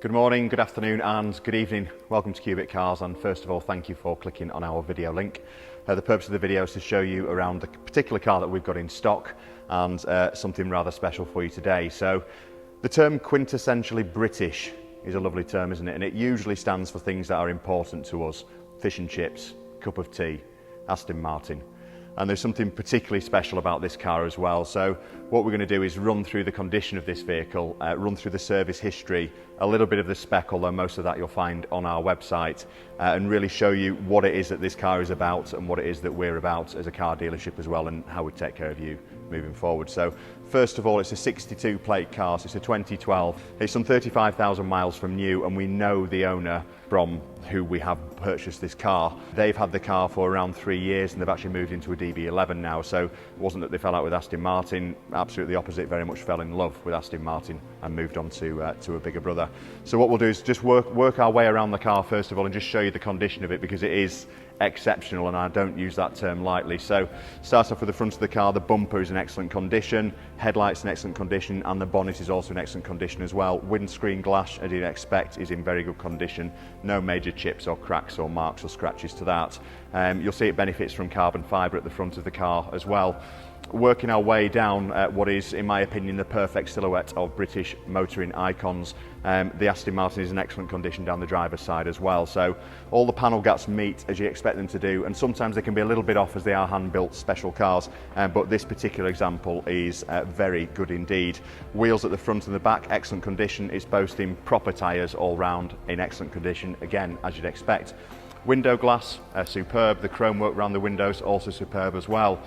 Good morning, good afternoon and good evening. Welcome to Cubitt Cars, and first of all thank you for clicking on our video link. The purpose of the video is to show you around the particular car that we've got in stock and something rather special for you today. So the term quintessentially British is a lovely term, isn't it? And it usually stands for things that are important to us. Fish and chips, cup of tea, Aston Martin. And there's something particularly special about this car as well. So what we're going to do is run through the condition of this vehicle, run through the service history, a little bit of the spec, although most of that you'll find on our website, and really show you what it is that this car is about and what it is that we're about as a car dealership as well, and how we take care of you moving forward. So first of all, it's a 62 plate car, so it's a 2012. It's some 35,000 miles from new, and we know the owner from who we have purchased this car. They've had the car for around 3 years and they've actually moved into a DB11 now, so it wasn't that they fell out with Aston Martin, absolutely the opposite, very much fell in love with Aston Martin and moved on to a bigger brother. So what we'll do is just work our way around the car first of all and just show you the condition of it, because it is exceptional, and I don't use that term lightly. So start off with the front of the car. The bumper is in excellent condition, headlights in excellent condition, and the bonnet is also in excellent condition as well. Windscreen glass, as you'd expect, is in very good condition. No major chips or cracks or marks or scratches to that. You'll see it benefits from carbon fibre at the front of the car as well. Working our way down what is, in my opinion, the perfect silhouette of British motoring icons. The Aston Martin is in excellent condition down the driver's side as well. So all the panel gaps meet as you expect them to do, and sometimes they can be a little bit off as they are hand-built special cars, but this particular example is very good indeed. Wheels at the front and the back, excellent condition. It's boasting proper tyres all round in excellent condition, again, as you'd expect. Window glass, superb. The chrome work around the windows, also superb as well.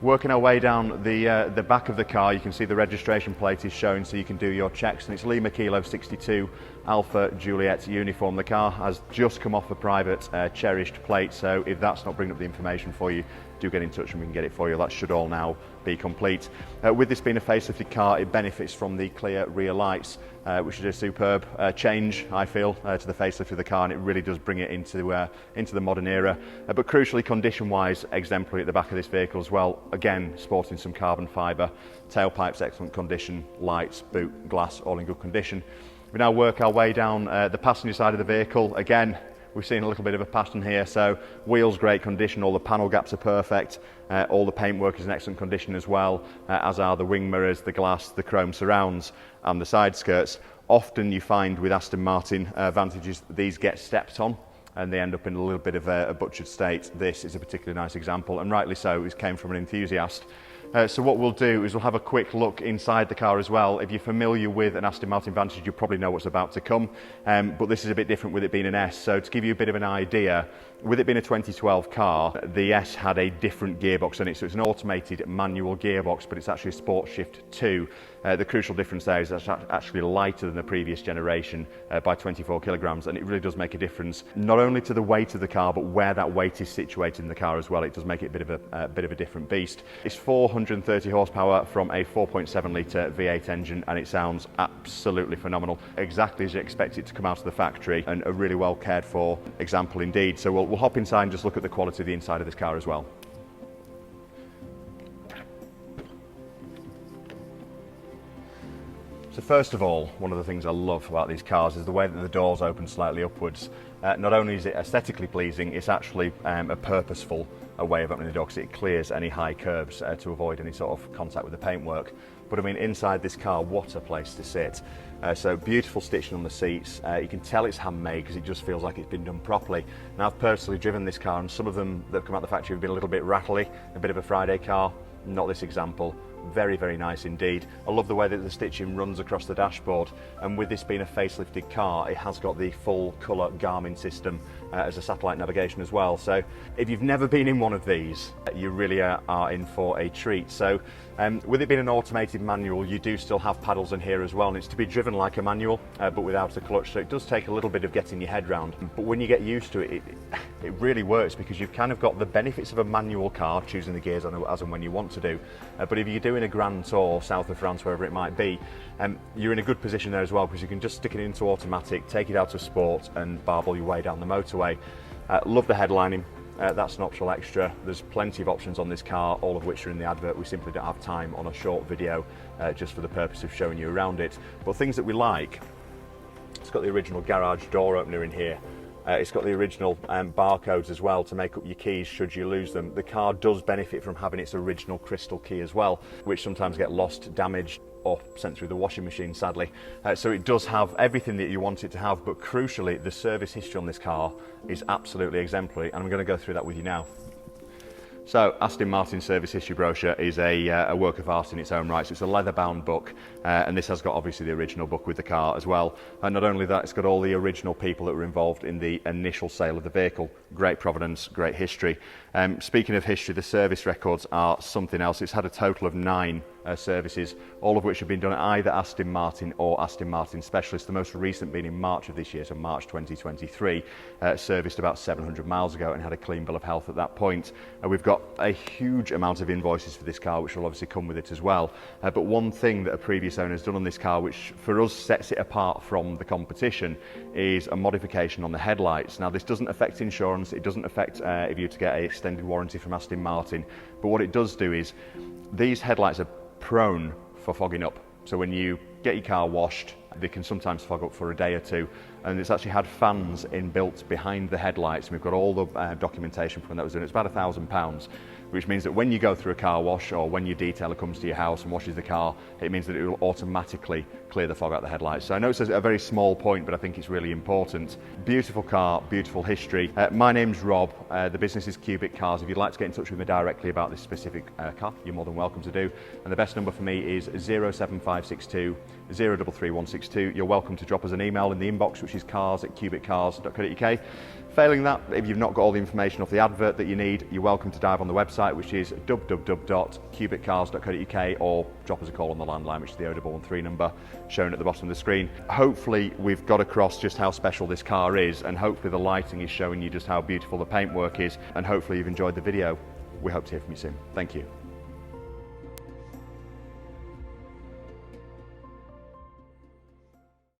Working our way down the back of the car, you can see the registration plate is shown, so you can do your checks, and it's Lima Kilo 62 Alpha Juliet uniform. The car has just come off a private cherished plate, so if that's not bringing up the information for you, do get in touch and we can get it for you. That should all now be complete. With this being a facelifted car, it benefits from the clear rear lights, which is a superb change, I feel, to the facelift of the car, and it really does bring it into the modern era. But crucially, condition-wise, exemplary at the back of this vehicle as well. Again, sporting some carbon fibre, tailpipes excellent condition, lights, boot, glass, all in good condition. We now work our way down the passenger side of the vehicle. Again, we've seen a little bit of a pattern here, so wheels great condition, all the panel gaps are perfect, all the paintwork is in excellent condition as well, as are the wing mirrors, the glass, the chrome surrounds and the side skirts. Often you find with Aston Martin Vantages, these get stepped on and they end up in a little bit of a butchered state. This is a particularly nice example, and rightly so. It came from an enthusiast. So what we'll do is we'll have a quick look inside the car as well. If you're familiar with an Aston Martin Vantage, you probably know what's about to come, but this is a bit different with it being an S. So to give you a bit of an idea, with it being a 2012 car, the S had a different gearbox in it. So it's an automated manual gearbox, but it's actually a Sport Shift 2. The crucial difference there is that it's actually lighter than the previous generation by 24 kilograms, and it really does make a difference, not only to the weight of the car, but where that weight is situated in the car as well. It does make it a bit of a different beast. It's 430 horsepower from a 4.7 litre V8 engine, and it sounds absolutely phenomenal, exactly as you expect it to come out of the factory, and a really well cared for example indeed. So we'll hop inside and just look at the quality of the inside of this car as well. So first of all, one of the things I love about these cars is the way that the doors open slightly upwards. Not only is it aesthetically pleasing, it's actually a purposeful way of opening the door, because it clears any high curves to avoid any sort of contact with the paintwork. But I mean, inside this car, what a place to sit. So beautiful stitching on the seats. You can tell it's handmade because it just feels like it's been done properly. Now, I've personally driven this car, and some of them that have come out of the factory have been a little bit rattly, a bit of a Friday car. Not this example. Very, very nice indeed. I love the way that the stitching runs across the dashboard, and with this being a facelifted car, it has got the full colour Garmin system as a satellite navigation as well. So if you've never been in one of these, you really are in for a treat. So with it being an automated manual, you do still have paddles in here as well, and it's to be driven like a manual but without a clutch, so it does take a little bit of getting your head round. But when you get used to it, it really works, because you've kind of got the benefits of a manual car, choosing the gears as and when you want to do. But if you're doing a grand tour south of France, wherever it might be, you're in a good position there as well, because you can just stick it into automatic, take it out of sport and barbel your way down the motorway. Love the headlining. That's an optional extra. There's plenty of options on this car, all of which are in the advert. We simply don't have time on a short video just for the purpose of showing you around it. But things that we like, It's got the original garage door opener in here. It's got the original barcodes as well to make up your keys should you lose them. The car does benefit from having its original crystal key as well, which sometimes get lost, damaged, or sent through the washing machine, sadly. So it does have everything that you want it to have, but crucially, the service history on this car is absolutely exemplary, and I'm going to go through that with you now. So, Aston Martin service history brochure is a work of art in its own right. So it's a leather-bound book, and this has got obviously the original book with the car as well. And not only that, it's got all the original people that were involved in the initial sale of the vehicle. Great provenance, great history. Speaking of history, the service records are something else. It's had a total of 9 services, all of which have been done at either Aston Martin or Aston Martin Specialist. The most recent being in March of this year, so March 2023, serviced about 700 miles ago and had a clean bill of health at that point. We've got a huge amount of invoices for this car, which will obviously come with it as well. But one thing that a previous owner has done on this car, which for us sets it apart from the competition, is a modification on the headlights. Now, this doesn't affect insurance, it doesn't affect if you were to get an extended warranty from Aston Martin, but what it does do is these headlights are prone for fogging up. So when you get your car washed, they can sometimes fog up for a day or two, and it's actually had fans inbuilt behind the headlights, and we've got all the documentation from when that was done. It's about £1,000, which means that when you go through a car wash or when your detailer comes to your house and washes the car, it means that it will automatically clear the fog out of the headlights. So I know it's a very small point, but I think it's really important. Beautiful car, beautiful history. My name's Rob, the business is Cubitt Cars. If you'd like to get in touch with me directly about this specific car, you're more than welcome to do. And the best number for me is 07562 033162. You're welcome to drop us an email in the inbox, which is cars@cubittcars.co.uk. Failing that, if you've not got all the information off the advert that you need, you're welcome to dive on the website, which is www.cubittcars.co.uk, or drop us a call on the landline, which is the 0113 number shown at the bottom of the screen. Hopefully we've got across just how special this car is, and hopefully the lighting is showing you just how beautiful the paintwork is, and hopefully you've enjoyed the video. We hope to hear from you soon. Thank you.